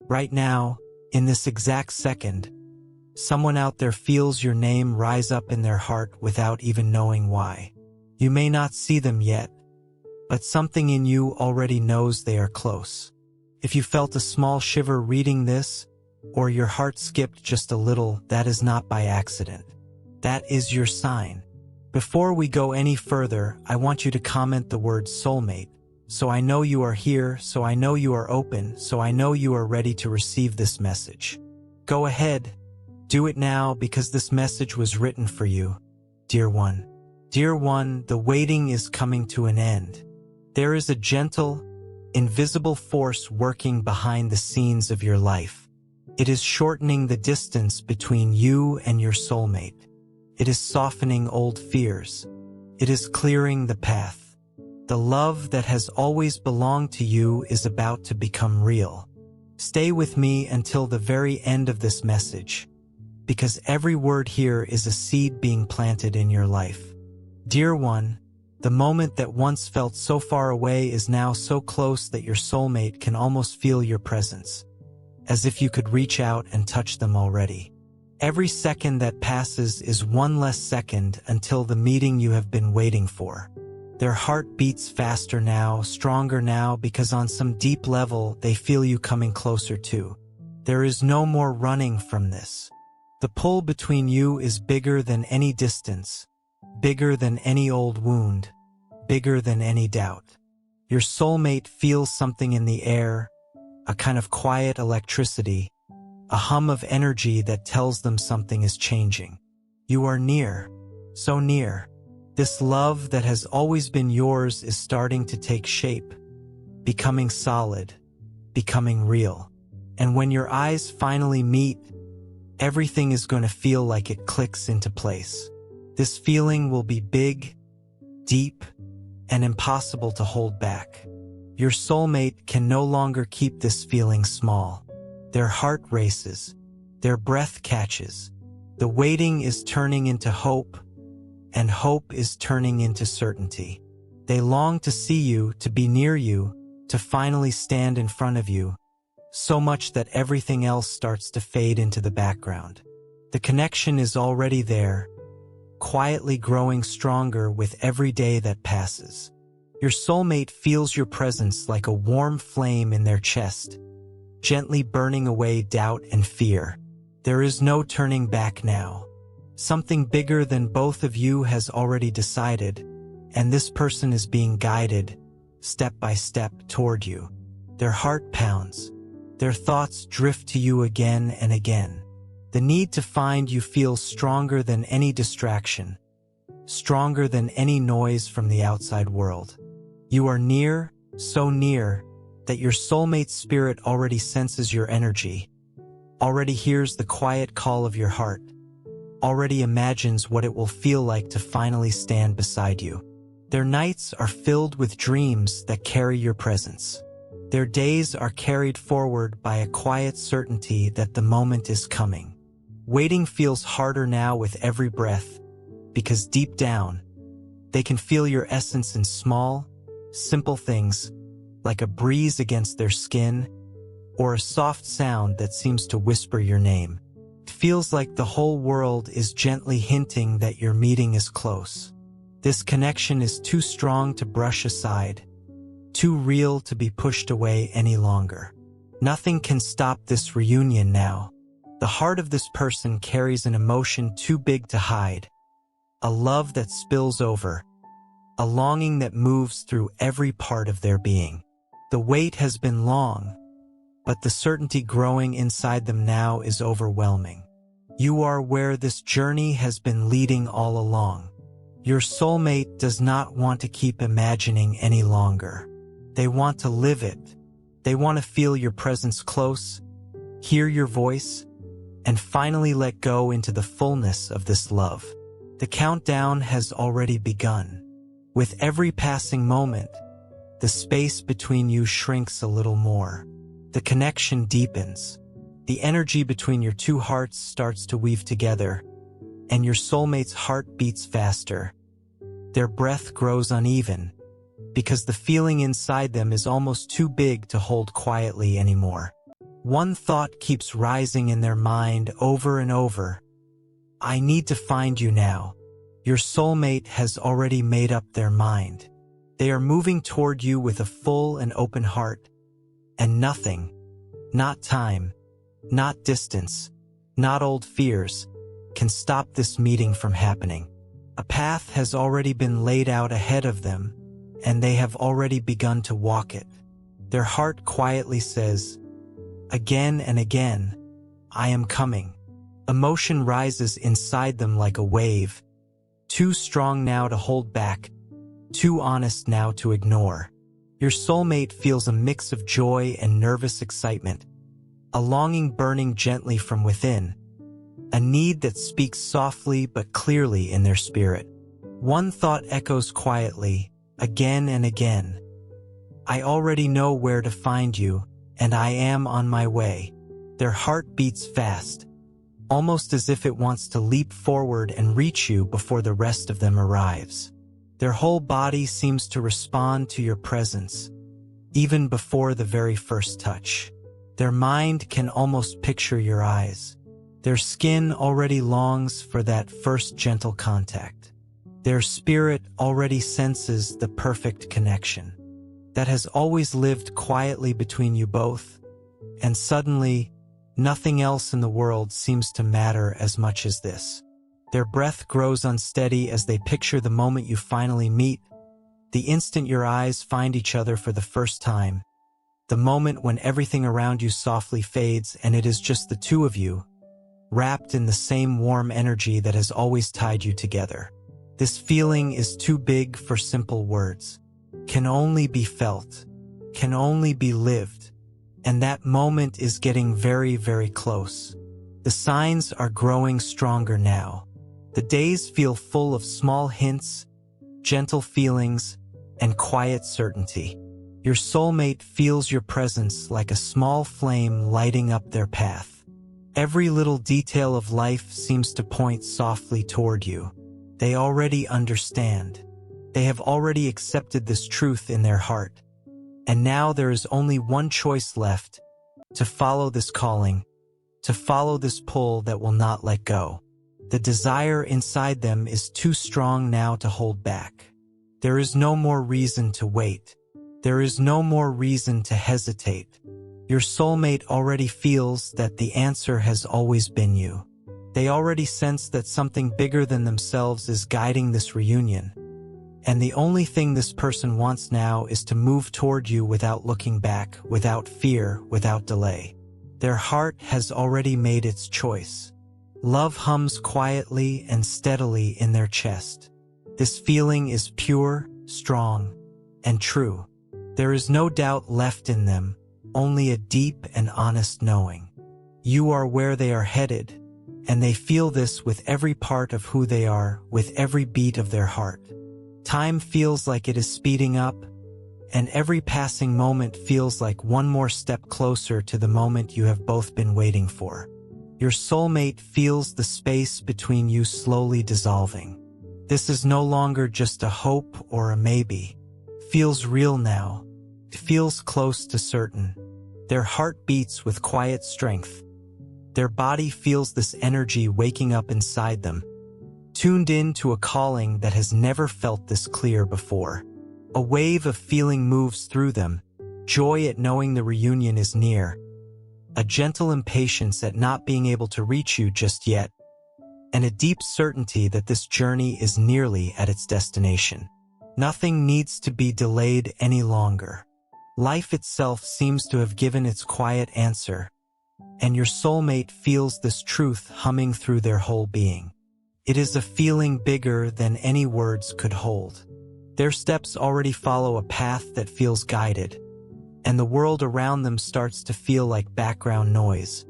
Right now, in this exact second, someone out there feels your name rise up in their heart without even knowing why. You may not see them yet, but something in you already knows they are close. If you felt a small shiver reading this, or your heart skipped just a little, that is not by accident. That is your sign. Before we go any further, I want you to comment the word soulmate. So I know you are here, so I know you are open, so I know you are ready to receive this message. Go ahead, do it now, because this message was written for you, dear one. Dear one, the waiting is coming to an end. There is a gentle, invisible force working behind the scenes of your life. It is shortening the distance between you and your soulmate. It is softening old fears. It is clearing the path. The love that has always belonged to you is about to become real. Stay with me until the very end of this message, because every word here is a seed being planted in your life. Dear one, the moment that once felt so far away is now so close that your soulmate can almost feel your presence, as if you could reach out and touch them already. Every second that passes is one less second until the meeting you have been waiting for. Their heart beats faster now, stronger now, because on some deep level they feel you coming closer too. There is no more running from this. The pull between you is bigger than any distance, bigger than any old wound, bigger than any doubt. Your soulmate feels something in the air, a kind of quiet electricity, a hum of energy that tells them something is changing. You are near, so near. This love that has always been yours is starting to take shape, becoming solid, becoming real. And when your eyes finally meet, everything is going to feel like it clicks into place. This feeling will be big, deep, and impossible to hold back. Your soulmate can no longer keep this feeling small. Their heart races, their breath catches. The waiting is turning into hope, and hope is turning into certainty. They long to see you, to be near you, to finally stand in front of you, so much that everything else starts to fade into the background. The connection is already there, quietly growing stronger with every day that passes. Your soulmate feels your presence like a warm flame in their chest, gently burning away doubt and fear. There is no turning back now. Something bigger than both of you has already decided, and this person is being guided, step by step, toward you. Their heart pounds. Their thoughts drift to you again and again. The need to find you feels stronger than any distraction, stronger than any noise from the outside world. You are near, so near, that your soulmate's spirit already senses your energy, already hears the quiet call of your heart, already imagines what it will feel like to finally stand beside you. Their nights are filled with dreams that carry your presence. Their days are carried forward by a quiet certainty that the moment is coming. Waiting feels harder now with every breath, because deep down, they can feel your essence in small, simple things, like a breeze against their skin, or a soft sound that seems to whisper your name. It feels like the whole world is gently hinting that your meeting is close. This connection is too strong to brush aside, too real to be pushed away any longer. Nothing can stop this reunion now. The heart of this person carries an emotion too big to hide, a love that spills over, a longing that moves through every part of their being. The wait has been long, but the certainty growing inside them now is overwhelming. You are where this journey has been leading all along. Your soulmate does not want to keep imagining any longer. They want to live it. They want to feel your presence close, hear your voice, and finally let go into the fullness of this love. The countdown has already begun. With every passing moment, the space between you shrinks a little more. The connection deepens. The energy between your two hearts starts to weave together, and your soulmate's heart beats faster. Their breath grows uneven, because the feeling inside them is almost too big to hold quietly anymore. One thought keeps rising in their mind over and over. I need to find you now. Your soulmate has already made up their mind. They are moving toward you with a full and open heart, and nothing, not time, not distance, not old fears, can stop this meeting from happening. A path has already been laid out ahead of them, and they have already begun to walk it. Their heart quietly says, again and again, I am coming. Emotion rises inside them like a wave, too strong now to hold back, too honest now to ignore. Your soulmate feels a mix of joy and nervous excitement, a longing burning gently from within, a need that speaks softly but clearly in their spirit. One thought echoes quietly, again and again. I already know where to find you, and I am on my way. Their heart beats fast, almost as if it wants to leap forward and reach you before the rest of them arrives. Their whole body seems to respond to your presence, even before the very first touch. Their mind can almost picture your eyes. Their skin already longs for that first gentle contact. Their spirit already senses the perfect connection that has always lived quietly between you both, and suddenly, nothing else in the world seems to matter as much as this. Their breath grows unsteady as they picture the moment you finally meet, the instant your eyes find each other for the first time, the moment when everything around you softly fades and it is just the two of you, wrapped in the same warm energy that has always tied you together. This feeling is too big for simple words, can only be felt, can only be lived, and that moment is getting very, very close. The signs are growing stronger now. The days feel full of small hints, gentle feelings, and quiet certainty. Your soulmate feels your presence like a small flame lighting up their path. Every little detail of life seems to point softly toward you. They already understand. They have already accepted this truth in their heart. And now there is only one choice left: to follow this calling, to follow this pull that will not let go. The desire inside them is too strong now to hold back. There is no more reason to wait. There is no more reason to hesitate. Your soulmate already feels that the answer has always been you. They already sense that something bigger than themselves is guiding this reunion. And the only thing this person wants now is to move toward you without looking back, without fear, without delay. Their heart has already made its choice. Love hums quietly and steadily in their chest. This feeling is pure, strong, and true. There is no doubt left in them, only a deep and honest knowing. You are where they are headed, and they feel this with every part of who they are, with every beat of their heart. Time feels like it is speeding up, and every passing moment feels like one more step closer to the moment you have both been waiting for. Your soulmate feels the space between you slowly dissolving. This is no longer just a hope or a maybe. It feels real now. It feels close to certain. Their heart beats with quiet strength. Their body feels this energy waking up inside them, tuned in to a calling that has never felt this clear before. A wave of feeling moves through them, joy at knowing the reunion is near, a gentle impatience at not being able to reach you just yet, and a deep certainty that this journey is nearly at its destination. Nothing needs to be delayed any longer. Life itself seems to have given its quiet answer, and your soulmate feels this truth humming through their whole being. It is a feeling bigger than any words could hold. Their steps already follow a path that feels guided, and the world around them starts to feel like background noise,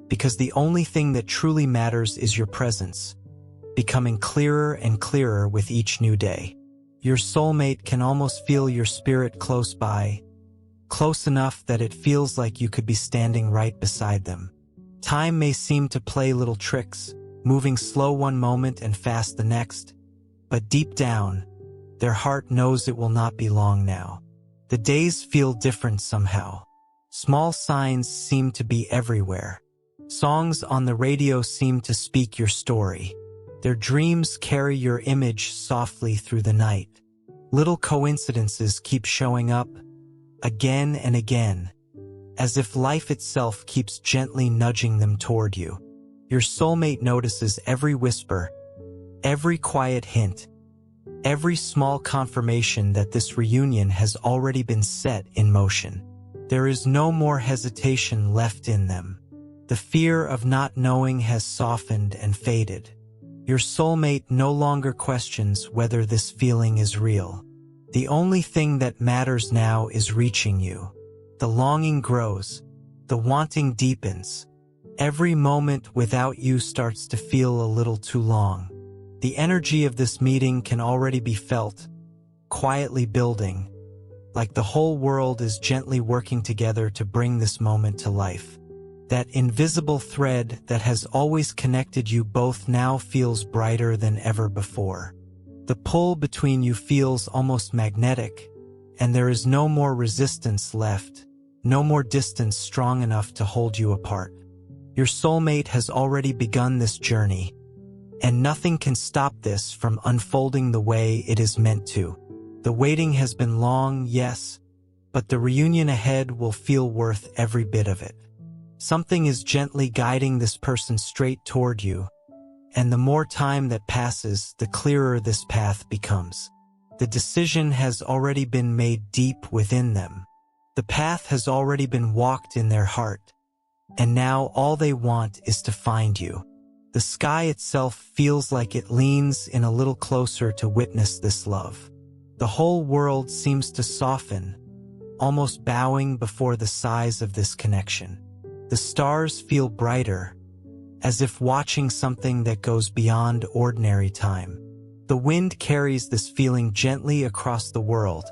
because the only thing that truly matters is your presence, becoming clearer and clearer with each new day. Your soulmate can almost feel your spirit close by, close enough that it feels like you could be standing right beside them. Time may seem to play little tricks, moving slow one moment and fast the next, but deep down, their heart knows it will not be long now. The days feel different somehow, Small signs seem to be everywhere. Songs on the radio seem to speak your story. Their dreams carry your image softly through the night. Little coincidences keep showing up, again and again, as if life itself keeps gently nudging them toward you. Your soulmate notices every whisper, every quiet hint, every small confirmation that this reunion has already been set in motion. There is no more hesitation left in them. The fear of not knowing has softened and faded. Your soulmate no longer questions whether this feeling is real. The only thing that matters now is reaching you. The longing grows. The wanting deepens. Every moment without you starts to feel a little too long. The energy of this meeting can already be felt, quietly building, like the whole world is gently working together to bring this moment to life. That invisible thread that has always connected you both now feels brighter than ever before. The pull between you feels almost magnetic, and there is no more resistance left, no more distance strong enough to hold you apart. Your soulmate has already begun this journey, and nothing can stop this from unfolding the way it is meant to. The waiting has been long, yes, but the reunion ahead will feel worth every bit of it. Something is gently guiding this person straight toward you, and the more time that passes, the clearer this path becomes. The decision has already been made deep within them. The path has already been walked in their heart, and now all they want is to find you. The sky itself feels like it leans in a little closer to witness this love. The whole world seems to soften, almost bowing before the size of this connection. The stars feel brighter, as if watching something that goes beyond ordinary time. The wind carries this feeling gently across the world,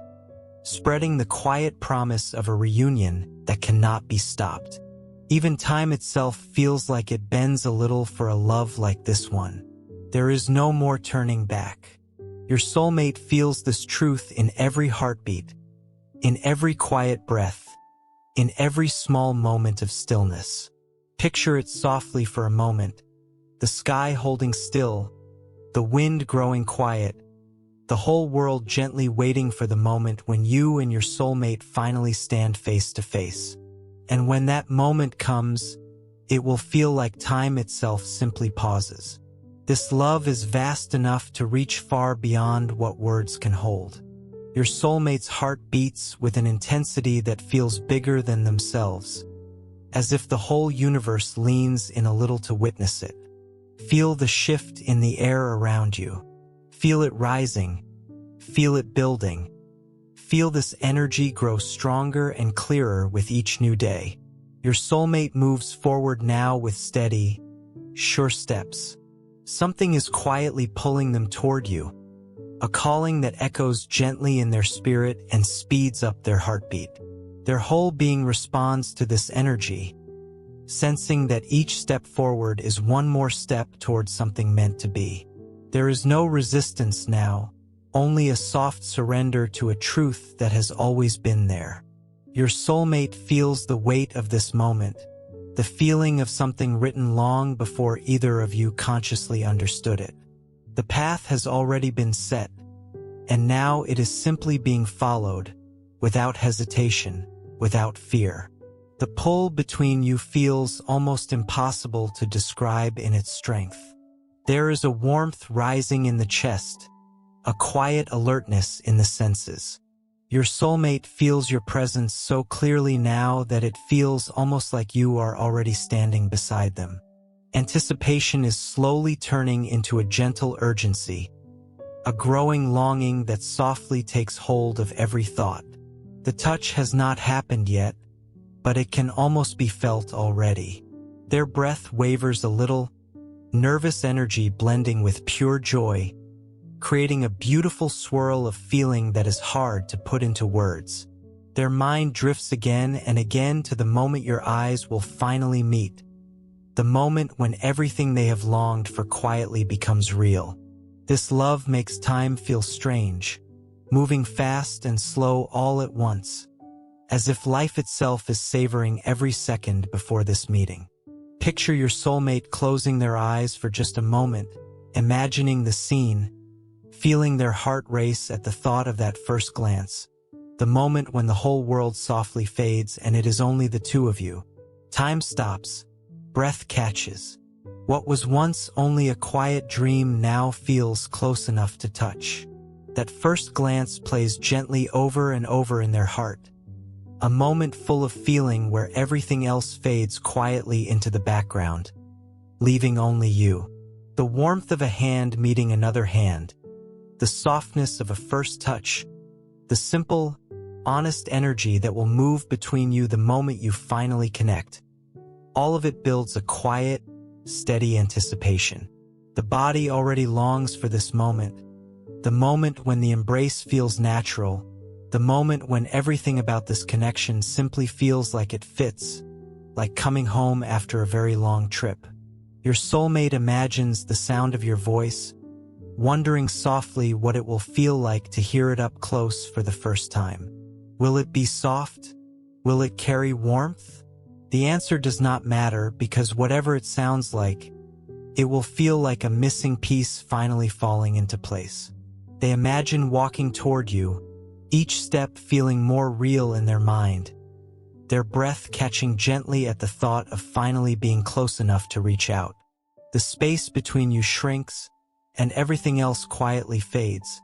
spreading the quiet promise of a reunion that cannot be stopped. Even time itself feels like it bends a little for a love like this one. There is no more turning back. Your soulmate feels this truth in every heartbeat, in every quiet breath, in every small moment of stillness. Picture it softly for a moment, the sky holding still, the wind growing quiet, the whole world gently waiting for the moment when you and your soulmate finally stand face to face. And when that moment comes, it will feel like time itself simply pauses. This love is vast enough to reach far beyond what words can hold. Your soulmate's heart beats with an intensity that feels bigger than themselves, as if the whole universe leans in a little to witness it. Feel the shift in the air around you. Feel it rising. Feel it building. Feel this energy grow stronger and clearer with each new day. Your soulmate moves forward now with steady, sure steps. Something is quietly pulling them toward you, a calling that echoes gently in their spirit and speeds up their heartbeat. Their whole being responds to this energy, sensing that each step forward is one more step towards something meant to be. There is no resistance now, only a soft surrender to a truth that has always been there. Your soulmate feels the weight of this moment, the feeling of something written long before either of you consciously understood it. The path has already been set, and now it is simply being followed, without hesitation, without fear. The pull between you feels almost impossible to describe in its strength. There is a warmth rising in the chest, a quiet alertness in the senses. Your soulmate feels your presence so clearly now that it feels almost like you are already standing beside them. Anticipation is slowly turning into a gentle urgency, a growing longing that softly takes hold of every thought. The touch has not happened yet, but it can almost be felt already. Their breath wavers a little, nervous energy blending with pure joy, creating a beautiful swirl of feeling that is hard to put into words. Their mind drifts again and again to the moment your eyes will finally meet, the moment when everything they have longed for quietly becomes real. This love makes time feel strange, moving fast and slow all at once, as if life itself is savoring every second before this meeting. Picture your soulmate closing their eyes for just a moment, imagining the scene, feeling their heart race at the thought of that first glance, the moment when the whole world softly fades and it is only the two of you. Time stops, breath catches. What was once only a quiet dream now feels close enough to touch. That first glance plays gently over and over in their heart. A moment full of feeling where everything else fades quietly into the background, leaving only you. The warmth of a hand meeting another hand, the softness of a first touch, the simple, honest energy that will move between you the moment you finally connect. All of it builds a quiet, steady anticipation. The body already longs for this moment, the moment when the embrace feels natural, the moment when everything about this connection simply feels like it fits, like coming home after a very long trip. Your soulmate imagines the sound of your voice, wondering softly what it will feel like to hear it up close for the first time. Will it be soft? Will it carry warmth? The answer does not matter because whatever it sounds like, it will feel like a missing piece finally falling into place. They imagine walking toward you, each step feeling more real in their mind, their breath catching gently at the thought of finally being close enough to reach out. The space between you shrinks, and everything else quietly fades,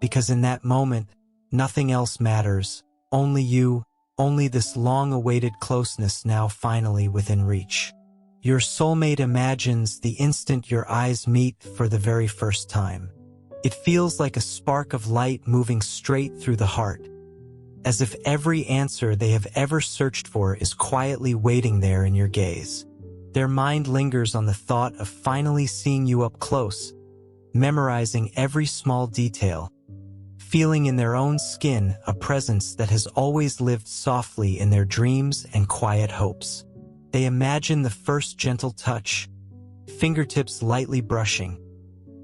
because in that moment, nothing else matters, only you, only this long-awaited closeness now finally within reach. Your soulmate imagines the instant your eyes meet for the very first time. It feels like a spark of light moving straight through the heart, as if every answer they have ever searched for is quietly waiting there in your gaze. Their mind lingers on the thought of finally seeing you up close, memorizing every small detail, feeling in their own skin a presence that has always lived softly in their dreams and quiet hopes. They imagine the first gentle touch, fingertips lightly brushing,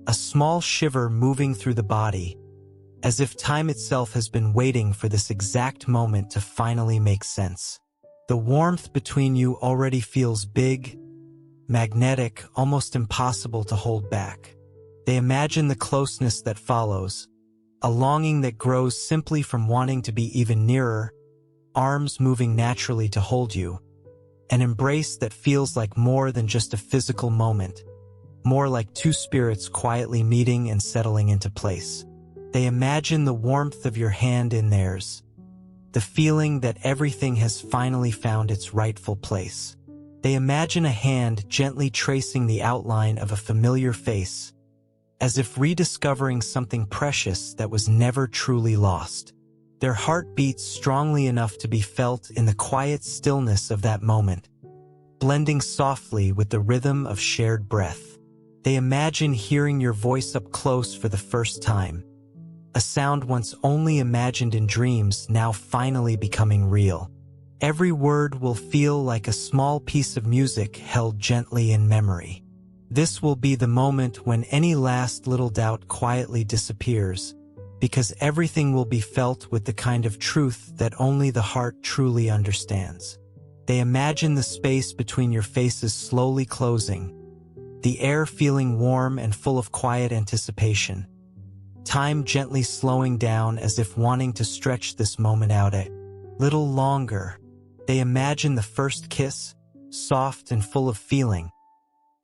a small shiver moving through the body, as if time itself has been waiting for this exact moment to finally make sense. The warmth between you already feels big, magnetic, almost impossible to hold back. They imagine the closeness that follows, a longing that grows simply from wanting to be even nearer, arms moving naturally to hold you, an embrace that feels like more than just a physical moment, more like two spirits quietly meeting and settling into place. They imagine the warmth of your hand in theirs, the feeling that everything has finally found its rightful place. They imagine a hand gently tracing the outline of a familiar face, as if rediscovering something precious that was never truly lost. Their heart beats strongly enough to be felt in the quiet stillness of that moment, blending softly with the rhythm of shared breath. They imagine hearing your voice up close for the first time, a sound once only imagined in dreams now finally becoming real. Every word will feel like a small piece of music held gently in memory. This will be the moment when any last little doubt quietly disappears, because everything will be felt with the kind of truth that only the heart truly understands. They imagine the space between your faces slowly closing, the air feeling warm and full of quiet anticipation, time gently slowing down as if wanting to stretch this moment out a little longer. They imagine the first kiss, soft and full of feeling,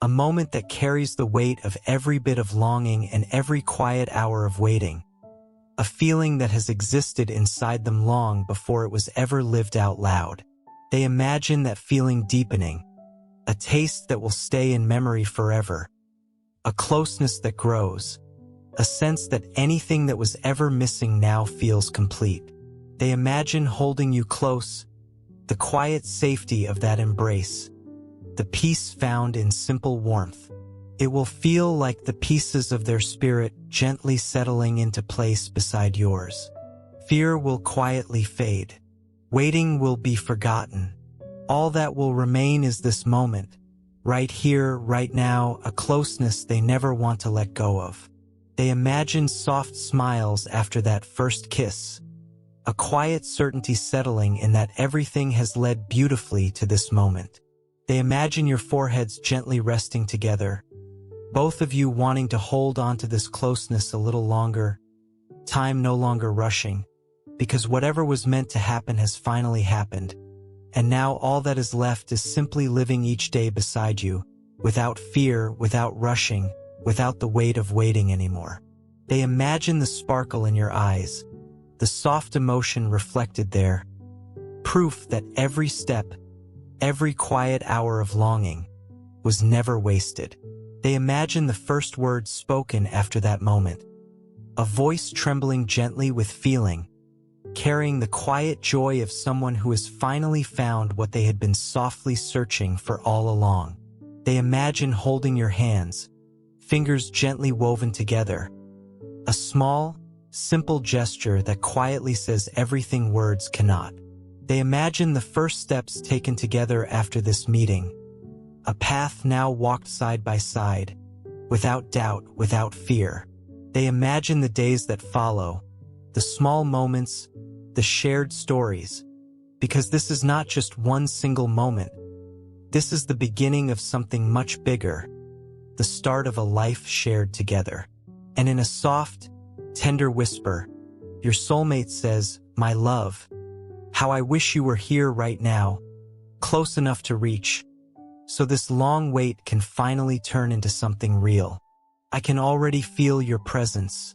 a moment that carries the weight of every bit of longing and every quiet hour of waiting, a feeling that has existed inside them long before it was ever lived out loud. They imagine that feeling deepening, a taste that will stay in memory forever, a closeness that grows, a sense that anything that was ever missing now feels complete. They imagine holding you close, the quiet safety of that embrace, the peace found in simple warmth. It will feel like the pieces of their spirit gently settling into place beside yours. Fear will quietly fade. Waiting will be forgotten. All that will remain is this moment, right here, right now, a closeness they never want to let go of. They imagine soft smiles after that first kiss, a quiet certainty settling in that everything has led beautifully to this moment. They imagine your foreheads gently resting together, both of you wanting to hold on to this closeness a little longer, time no longer rushing, because whatever was meant to happen has finally happened, and now all that is left is simply living each day beside you, without fear, without rushing, without the weight of waiting anymore. They imagine the sparkle in your eyes, the soft emotion reflected there, proof that every step, every quiet hour of longing, was never wasted. They imagine the first words spoken after that moment, a voice trembling gently with feeling, carrying the quiet joy of someone who has finally found what they had been softly searching for all along. They imagine holding your hands, fingers gently woven together, a small, simple gesture that quietly says everything words cannot. They imagine the first steps taken together after this meeting, a path now walked side by side, without doubt, without fear. They imagine the days that follow, the small moments, the shared stories, because this is not just one single moment. This is the beginning of something much bigger, the start of a life shared together. And in a soft, tender whisper, your soulmate says, "My love, how I wish you were here right now, close enough to reach, so this long wait can finally turn into something real. I can already feel your presence,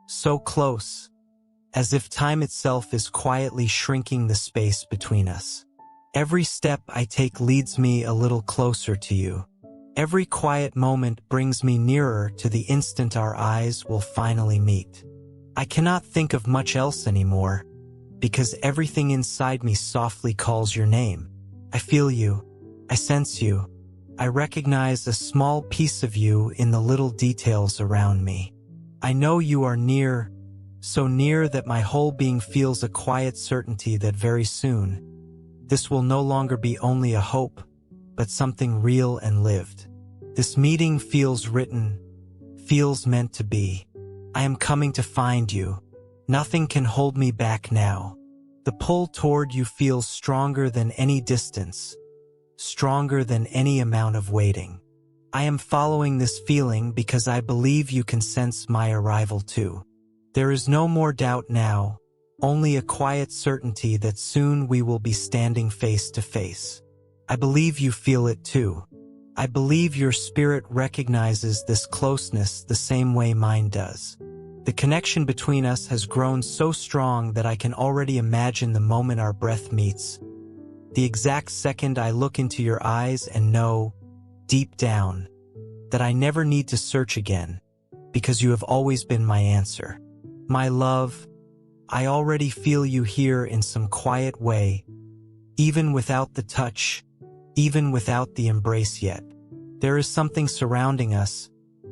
so close, as if time itself is quietly shrinking the space between us. Every step I take leads me a little closer to you. Every quiet moment brings me nearer to the instant our eyes will finally meet. I cannot think of much else anymore, because everything inside me softly calls your name. I feel you. I sense you. I recognize a small piece of you in the little details around me. I know you are near, so near that my whole being feels a quiet certainty that very soon, this will no longer be only a hope, but something real and lived. This meeting feels written, feels meant to be. I am coming to find you. Nothing can hold me back now. The pull toward you feels stronger than any distance, stronger than any amount of waiting. I am following this feeling because I believe you can sense my arrival too. There is no more doubt now, only a quiet certainty that soon we will be standing face to face. I believe you feel it too. I believe your spirit recognizes this closeness the same way mine does. The connection between us has grown so strong that I can already imagine the moment our breath meets, the exact second I look into your eyes and know, deep down, that I never need to search again, because you have always been my answer. My love, I already feel you here in some quiet way, even without the touch, even without the embrace yet. There is something surrounding us,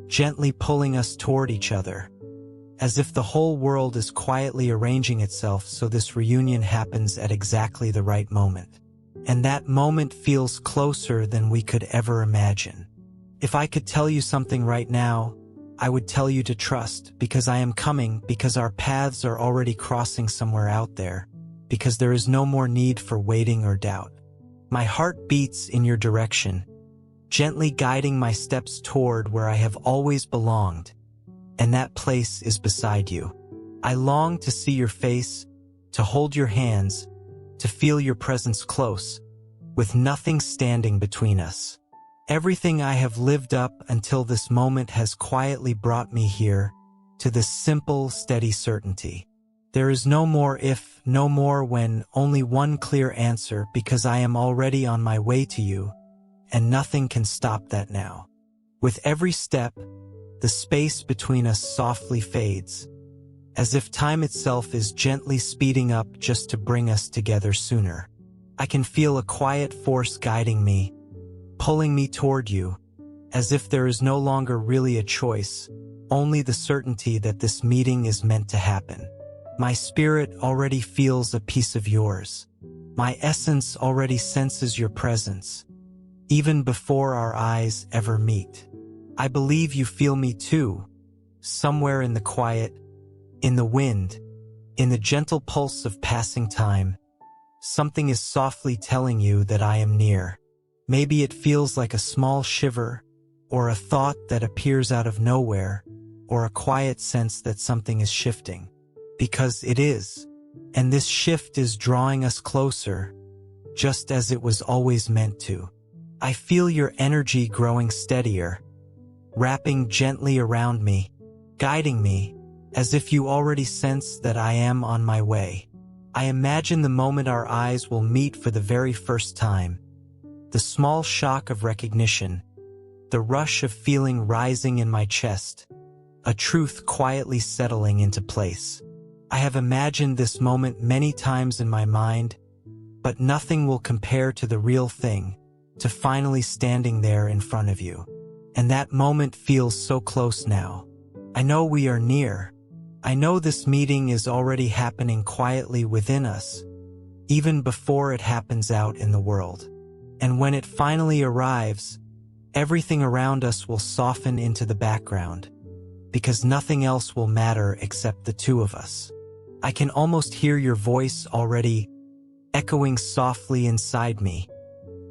gently pulling us toward each other, as if the whole world is quietly arranging itself so this reunion happens at exactly the right moment. And that moment feels closer than we could ever imagine. If I could tell you something right now, I would tell you to trust, because I am coming, because our paths are already crossing somewhere out there, because there is no more need for waiting or doubt. My heart beats in your direction, gently guiding my steps toward where I have always belonged, and that place is beside you. I long to see your face, to hold your hands, to feel your presence close, with nothing standing between us. Everything I have lived up until this moment has quietly brought me here, to this simple, steady certainty. There is no more if, no more when, only one clear answer, because I am already on my way to you, and nothing can stop that now. With every step, the space between us softly fades, as if time itself is gently speeding up just to bring us together sooner. I can feel a quiet force guiding me, pulling me toward you, as if there is no longer really a choice, only the certainty that this meeting is meant to happen. My spirit already feels a piece of yours. My essence already senses your presence, even before our eyes ever meet. I believe you feel me too, somewhere in the quiet, in the wind, In the gentle pulse of passing time, something is softly telling you that I am near. Maybe it feels like a small shiver, or a thought that appears out of nowhere, or a quiet sense that something is shifting. Because it is. And this shift is drawing us closer, just as it was always meant to. I feel your energy growing steadier, wrapping gently around me, guiding me, as if you already sense that I am on my way. I imagine the moment our eyes will meet for the very first time. The small shock of recognition, the rush of feeling rising in my chest, a truth quietly settling into place. I have imagined this moment many times in my mind, but nothing will compare to the real thing, to finally standing there in front of you. And that moment feels so close now. I know we are near. I know this meeting is already happening quietly within us, even before it happens out in the world. And when it finally arrives, everything around us will soften into the background, because nothing else will matter except the two of us. I can almost hear your voice already echoing softly inside me,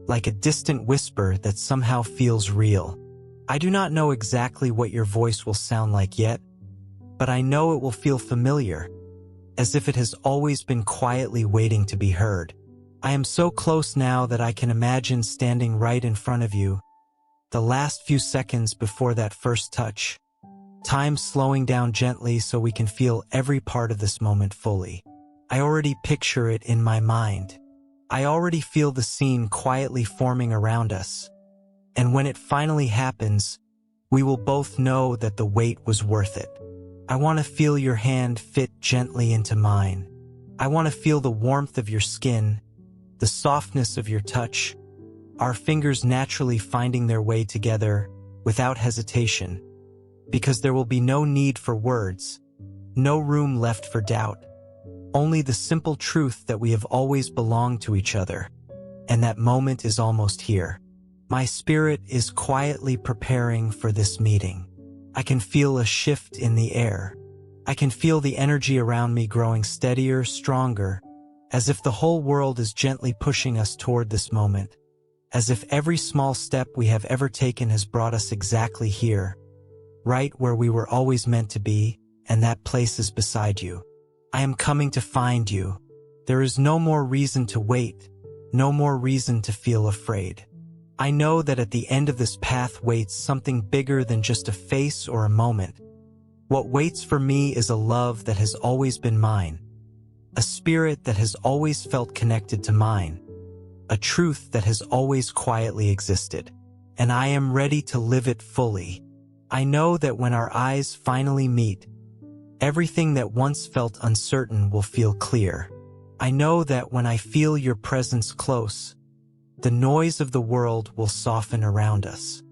like a distant whisper that somehow feels real. I do not know exactly what your voice will sound like yet, but I know it will feel familiar, as if it has always been quietly waiting to be heard. I am so close now that I can imagine standing right in front of you, the last few seconds before that first touch, time slowing down gently so we can feel every part of this moment fully. I already picture it in my mind. I already feel the scene quietly forming around us. And when it finally happens, we will both know that the wait was worth it. I want to feel your hand fit gently into mine. I want to feel the warmth of your skin, the softness of your touch, our fingers naturally finding their way together without hesitation, because there will be no need for words, no room left for doubt, only the simple truth that we have always belonged to each other, and that moment is almost here. My spirit is quietly preparing for this meeting. I can feel a shift in the air. I can feel the energy around me growing steadier, stronger, as if the whole world is gently pushing us toward this moment, as if every small step we have ever taken has brought us exactly here, right where we were always meant to be, and that place is beside you. I am coming to find you. There is no more reason to wait, no more reason to feel afraid. I know that at the end of this path waits something bigger than just a face or a moment. What waits for me is a love that has always been mine, a spirit that has always felt connected to mine, a truth that has always quietly existed, and I am ready to live it fully. I know that when our eyes finally meet, everything that once felt uncertain will feel clear. I know that when I feel your presence close, the noise of the world will soften around us.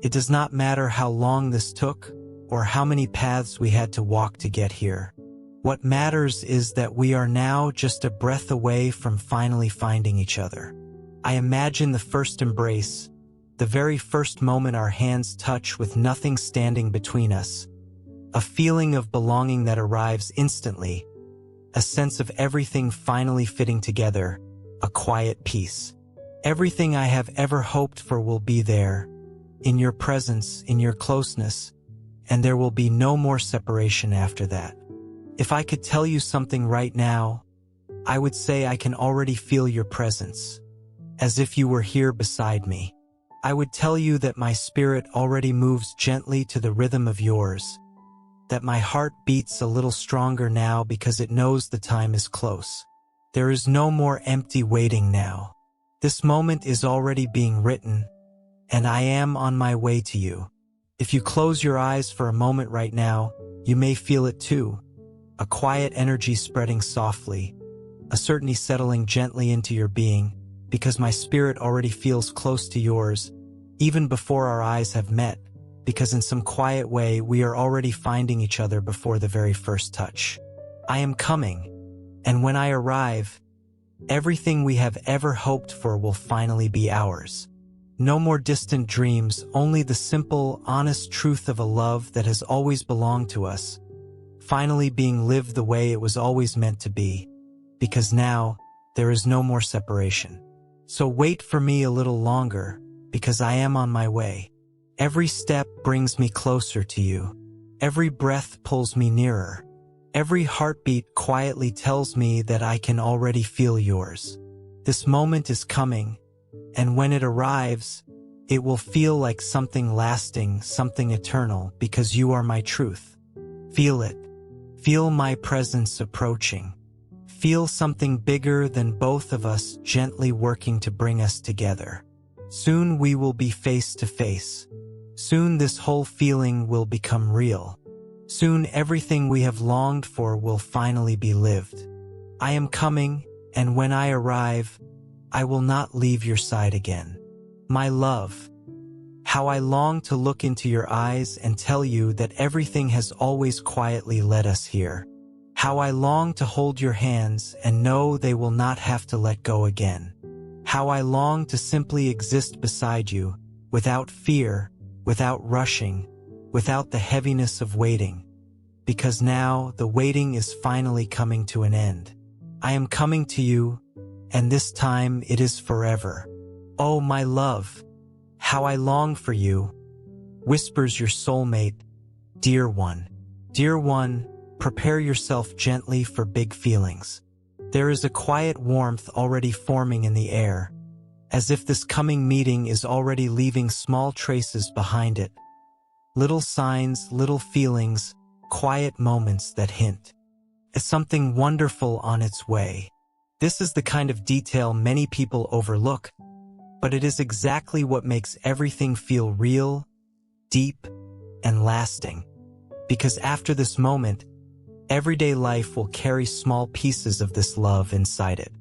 It does not matter how long this took or how many paths we had to walk to get here. What matters is that we are now just a breath away from finally finding each other. I imagine the first embrace, the very first moment our hands touch with nothing standing between us, a feeling of belonging that arrives instantly, a sense of everything finally fitting together, a quiet peace. Everything I have ever hoped for will be there, in your presence, in your closeness, and there will be no more separation after that. If I could tell you something right now, I would say I can already feel your presence, as if you were here beside me. I would tell you that my spirit already moves gently to the rhythm of yours, that my heart beats a little stronger now because it knows the time is close. There is no more empty waiting now. This moment is already being written, and I am on my way to you. If you close your eyes for a moment right now, you may feel it too, a quiet energy spreading softly, a certainty settling gently into your being, because my spirit already feels close to yours, even before our eyes have met, because in some quiet way we are already finding each other before the very first touch. I am coming, and when I arrive, everything we have ever hoped for will finally be ours. No more distant dreams, only the simple, honest truth of a love that has always belonged to us, finally being lived the way it was always meant to be, because now there is no more separation. So wait for me a little longer, because I am on my way. Every step brings me closer to you. Every breath pulls me nearer. Every heartbeat quietly tells me that I can already feel yours. This moment is coming, and when it arrives, it will feel like something lasting, something eternal, because you are my truth. Feel it. Feel my presence approaching. Feel something bigger than both of us gently working to bring us together. Soon we will be face to face. Soon this whole feeling will become real. Soon everything we have longed for will finally be lived. I am coming, and when I arrive, I will not leave your side again. My love, how I long to look into your eyes and tell you that everything has always quietly led us here. How I long to hold your hands and know they will not have to let go again. How I long to simply exist beside you, without fear, without rushing, without the heaviness of waiting. Because now the waiting is finally coming to an end. I am coming to you, and this time it is forever. Oh, my love, how I long for you, whispers your soulmate, dear one. Dear one, prepare yourself gently for big feelings. There is a quiet warmth already forming in the air, as if this coming meeting is already leaving small traces behind it. Little signs, little feelings, quiet moments that hint at something wonderful on its way. This is the kind of detail many people overlook, but it is exactly what makes everything feel real, deep, and lasting. Because after this moment, everyday life will carry small pieces of this love inside it.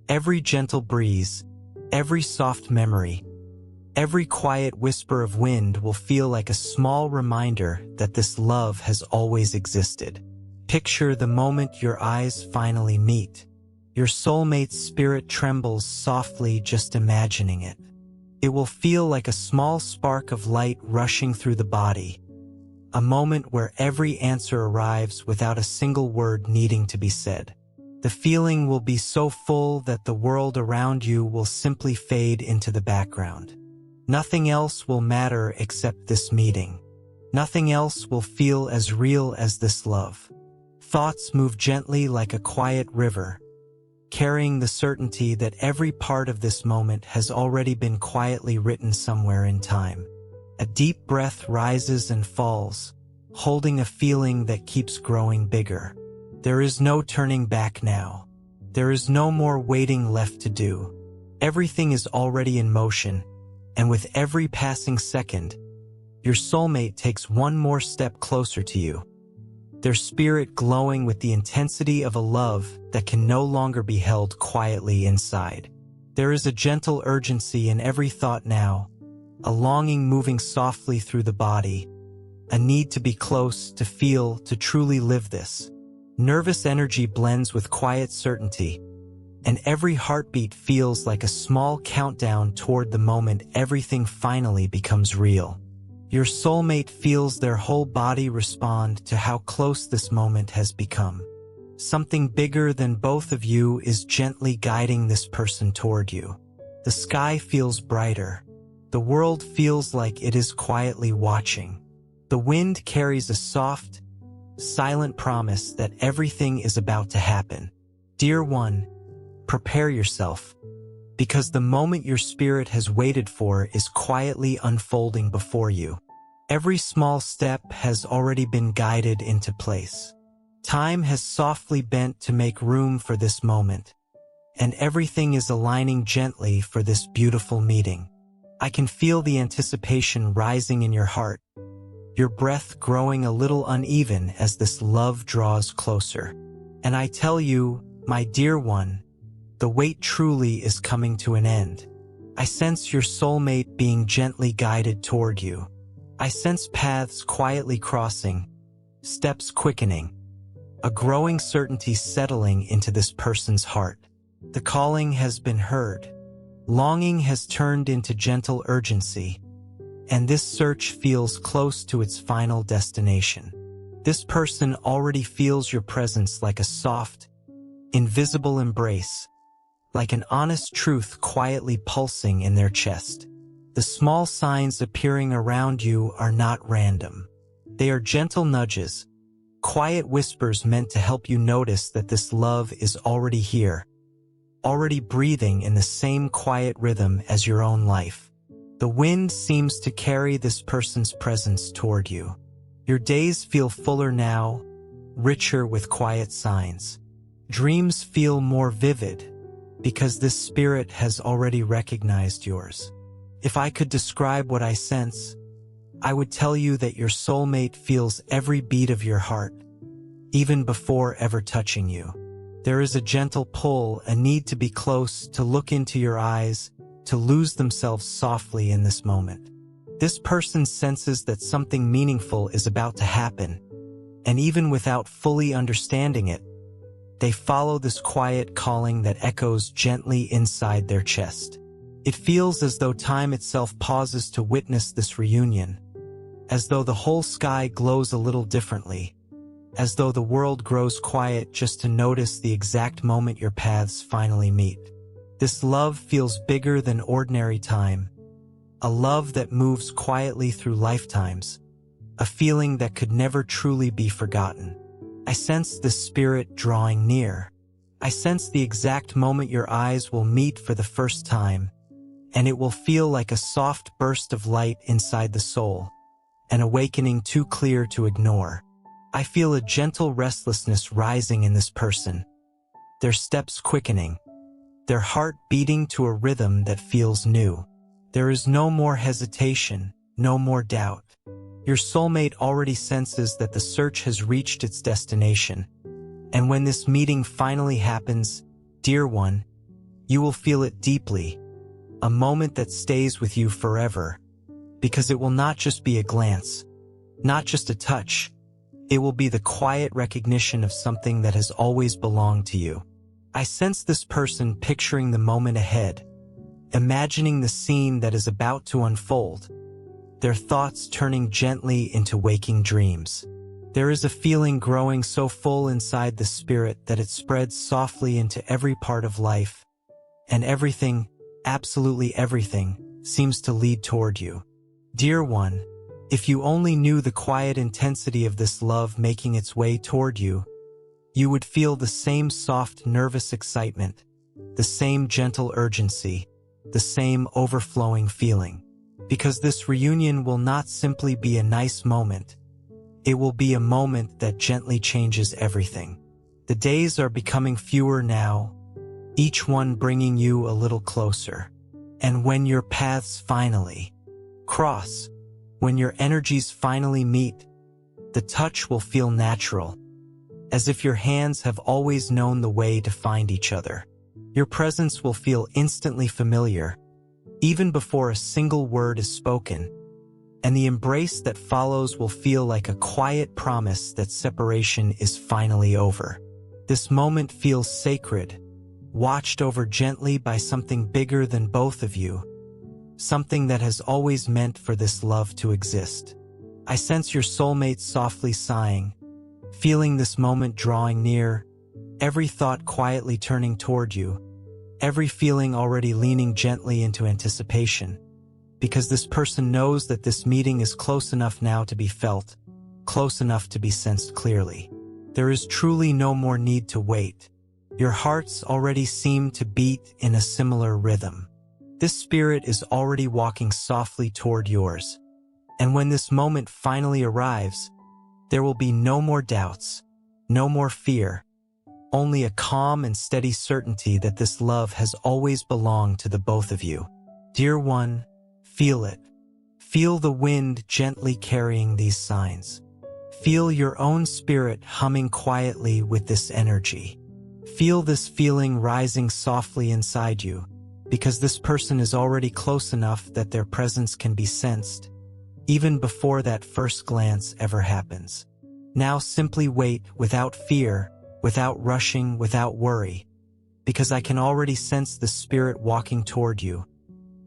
Every gentle breeze, every soft memory, every quiet whisper of wind will feel like a small reminder that this love has always existed. Picture the moment your eyes finally meet. Your soulmate's spirit trembles softly just imagining it. It will feel like a small spark of light rushing through the body, a moment where every answer arrives without a single word needing to be said. The feeling will be so full that the world around you will simply fade into the background. Nothing else will matter except this meeting. Nothing else will feel as real as this love. Thoughts move gently like a quiet river, carrying the certainty that every part of this moment has already been quietly written somewhere in time. A deep breath rises and falls, holding a feeling that keeps growing bigger. There is no turning back now. There is no more waiting left to do. Everything is already in motion, and with every passing second, your soulmate takes one more step closer to you, their spirit glowing with the intensity of a love that can no longer be held quietly inside. There is a gentle urgency in every thought now, a longing moving softly through the body, a need to be close, to feel, to truly live this. Nervous energy blends with quiet certainty, and every heartbeat feels like a small countdown toward the moment everything finally becomes real. Your soulmate feels their whole body respond to how close this moment has become. Something bigger than both of you is gently guiding this person toward you. The sky feels brighter. The world feels like it is quietly watching. The wind carries a soft, silent promise that everything is about to happen. Dear one, prepare yourself, because the moment your spirit has waited for is quietly unfolding before you. Every small step has already been guided into place. Time has softly bent to make room for this moment, and everything is aligning gently for this beautiful meeting. I can feel the anticipation rising in your heart, your breath growing a little uneven as this love draws closer. And I tell you, my dear one, the wait truly is coming to an end. I sense your soulmate being gently guided toward you. I sense paths quietly crossing, steps quickening, a growing certainty settling into this person's heart. The calling has been heard. Longing has turned into gentle urgency, and this search feels close to its final destination. This person already feels your presence like a soft, invisible embrace, like an honest truth quietly pulsing in their chest. The small signs appearing around you are not random. They are gentle nudges, quiet whispers meant to help you notice that this love is already here, already breathing in the same quiet rhythm as your own life. The wind seems to carry this person's presence toward you. Your days feel fuller now, richer with quiet signs. Dreams feel more vivid because this spirit has already recognized yours. If I could describe what I sense, I would tell you that your soulmate feels every beat of your heart, even before ever touching you. There is a gentle pull, a need to be close, to look into your eyes, to lose themselves softly in this moment. This person senses that something meaningful is about to happen, and even without fully understanding it, they follow this quiet calling that echoes gently inside their chest. It feels as though time itself pauses to witness this reunion, as though the whole sky glows a little differently, as though the world grows quiet just to notice the exact moment your paths finally meet. This love feels bigger than ordinary time, a love that moves quietly through lifetimes, a feeling that could never truly be forgotten. I sense this spirit drawing near. I sense the exact moment your eyes will meet for the first time, and it will feel like a soft burst of light inside the soul, an awakening too clear to ignore. I feel a gentle restlessness rising in this person, their steps quickening, their heart beating to a rhythm that feels new. There is no more hesitation, no more doubt. Your soulmate already senses that the search has reached its destination, and when this meeting finally happens, dear one, you will feel it deeply, a moment that stays with you forever, because it will not just be a glance, not just a touch, it will be the quiet recognition of something that has always belonged to you. I sense this person picturing the moment ahead, imagining the scene that is about to unfold, their thoughts turning gently into waking dreams. There is a feeling growing so full inside the spirit that it spreads softly into every part of life, and everything, absolutely everything, seems to lead toward you. Dear one, if you only knew the quiet intensity of this love making its way toward you, you would feel the same soft, nervous excitement, the same gentle urgency, the same overflowing feeling. Because this reunion will not simply be a nice moment, it will be a moment that gently changes everything. The days are becoming fewer now, each one bringing you a little closer. And when your paths finally cross, when your energies finally meet, the touch will feel natural, as if your hands have always known the way to find each other. Your presence will feel instantly familiar, even before a single word is spoken, and the embrace that follows will feel like a quiet promise that separation is finally over. This moment feels sacred, watched over gently by something bigger than both of you, something that has always meant for this love to exist. I sense your soulmate softly sighing, feeling this moment drawing near, every thought quietly turning toward you, every feeling already leaning gently into anticipation, because this person knows that this meeting is close enough now to be felt, close enough to be sensed clearly. There is truly no more need to wait. Your hearts already seem to beat in a similar rhythm. This spirit is already walking softly toward yours, and when this moment finally arrives, there will be no more doubts, no more fear, only a calm and steady certainty that this love has always belonged to the both of you. Dear one, feel it. Feel the wind gently carrying these signs. Feel your own spirit humming quietly with this energy. Feel this feeling rising softly inside you, because this person is already close enough that their presence can be sensed, even before that first glance ever happens. Now simply wait without fear, without rushing, without worry, because I can already sense the spirit walking toward you,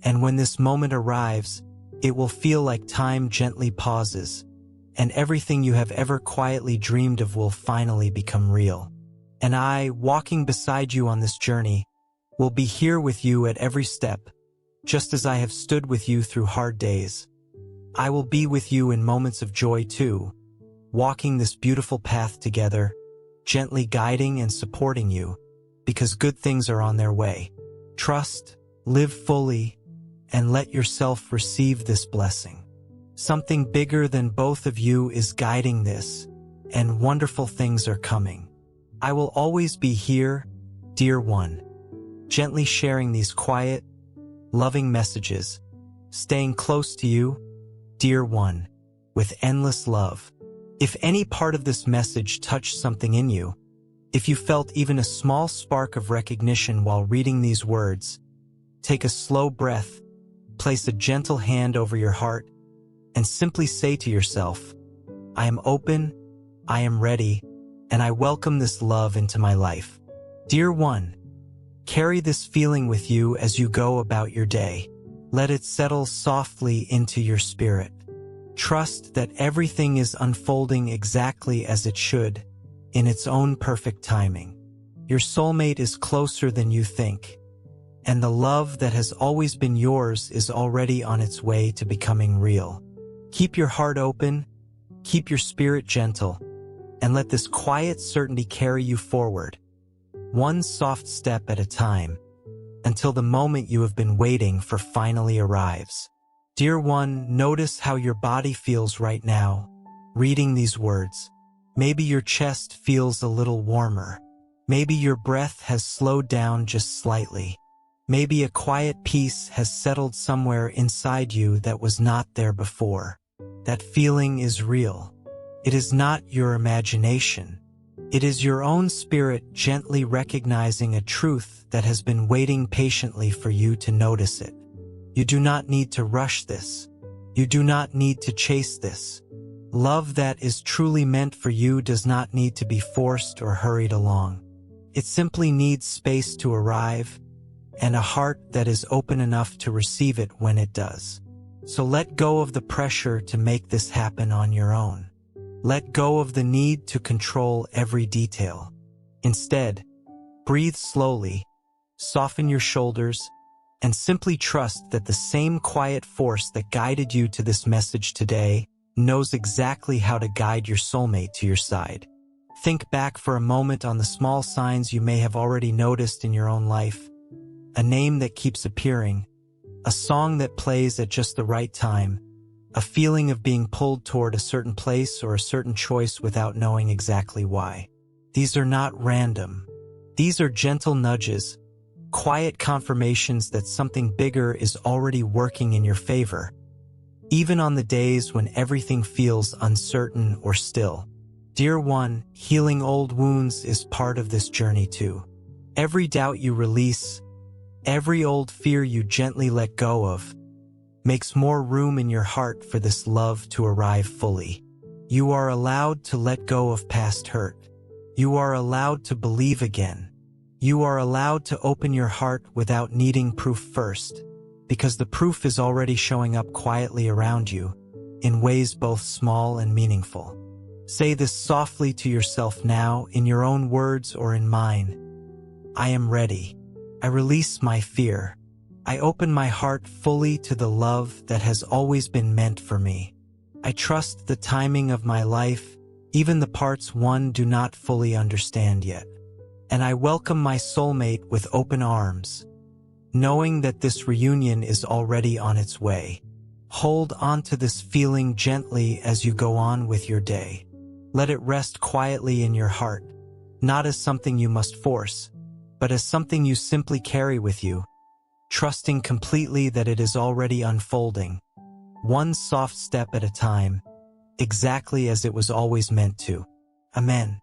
and when this moment arrives, it will feel like time gently pauses, and everything you have ever quietly dreamed of will finally become real. And I, walking beside you on this journey, will be here with you at every step, just as I have stood with you through hard days. I will be with you in moments of joy too, walking this beautiful path together, gently guiding and supporting you, because good things are on their way. Trust, live fully, and let yourself receive this blessing. Something bigger than both of you is guiding this, and wonderful things are coming. I will always be here, dear one, gently sharing these quiet, loving messages, staying close to you, dear one, with endless love. If any part of this message touched something in you, if you felt even a small spark of recognition while reading these words, take a slow breath, place a gentle hand over your heart, and simply say to yourself, I am open, I am ready, and I welcome this love into my life. Dear one, carry this feeling with you as you go about your day. Let it settle softly into your spirit. Trust that everything is unfolding exactly as it should, in its own perfect timing. Your soulmate is closer than you think, and the love that has always been yours is already on its way to becoming real. Keep your heart open, keep your spirit gentle, and let this quiet certainty carry you forward, one soft step at a time, until the moment you have been waiting for finally arrives. Dear one, notice how your body feels right now, reading these words. Maybe your chest feels a little warmer. Maybe your breath has slowed down just slightly. Maybe a quiet peace has settled somewhere inside you that was not there before. That feeling is real. It is not your imagination. It is your own spirit gently recognizing a truth that has been waiting patiently for you to notice it. You do not need to rush this. You do not need to chase this. Love that is truly meant for you does not need to be forced or hurried along. It simply needs space to arrive, and a heart that is open enough to receive it when it does. So let go of the pressure to make this happen on your own. Let go of the need to control every detail. Instead, breathe slowly, soften your shoulders, and simply trust that the same quiet force that guided you to this message today knows exactly how to guide your soulmate to your side. Think back for a moment on the small signs you may have already noticed in your own life. A name that keeps appearing, a song that plays at just the right time, a feeling of being pulled toward a certain place or a certain choice without knowing exactly why. These are not random. These are gentle nudges, quiet confirmations that something bigger is already working in your favor, even on the days when everything feels uncertain or still. Dear one, healing old wounds is part of this journey too. Every doubt you release, every old fear you gently let go of, makes more room in your heart for this love to arrive fully. You are allowed to let go of past hurt. You are allowed to believe again. You are allowed to open your heart without needing proof first, because the proof is already showing up quietly around you, in ways both small and meaningful. Say this softly to yourself now, in your own words or in mine. I am ready. I release my fear. I open my heart fully to the love that has always been meant for me. I trust the timing of my life, even the parts one do not fully understand yet. And I welcome my soulmate with open arms, knowing that this reunion is already on its way. Hold on to this feeling gently as you go on with your day. Let it rest quietly in your heart, not as something you must force, but as something you simply carry with you, trusting completely that it is already unfolding, one soft step at a time, exactly as it was always meant to. Amen.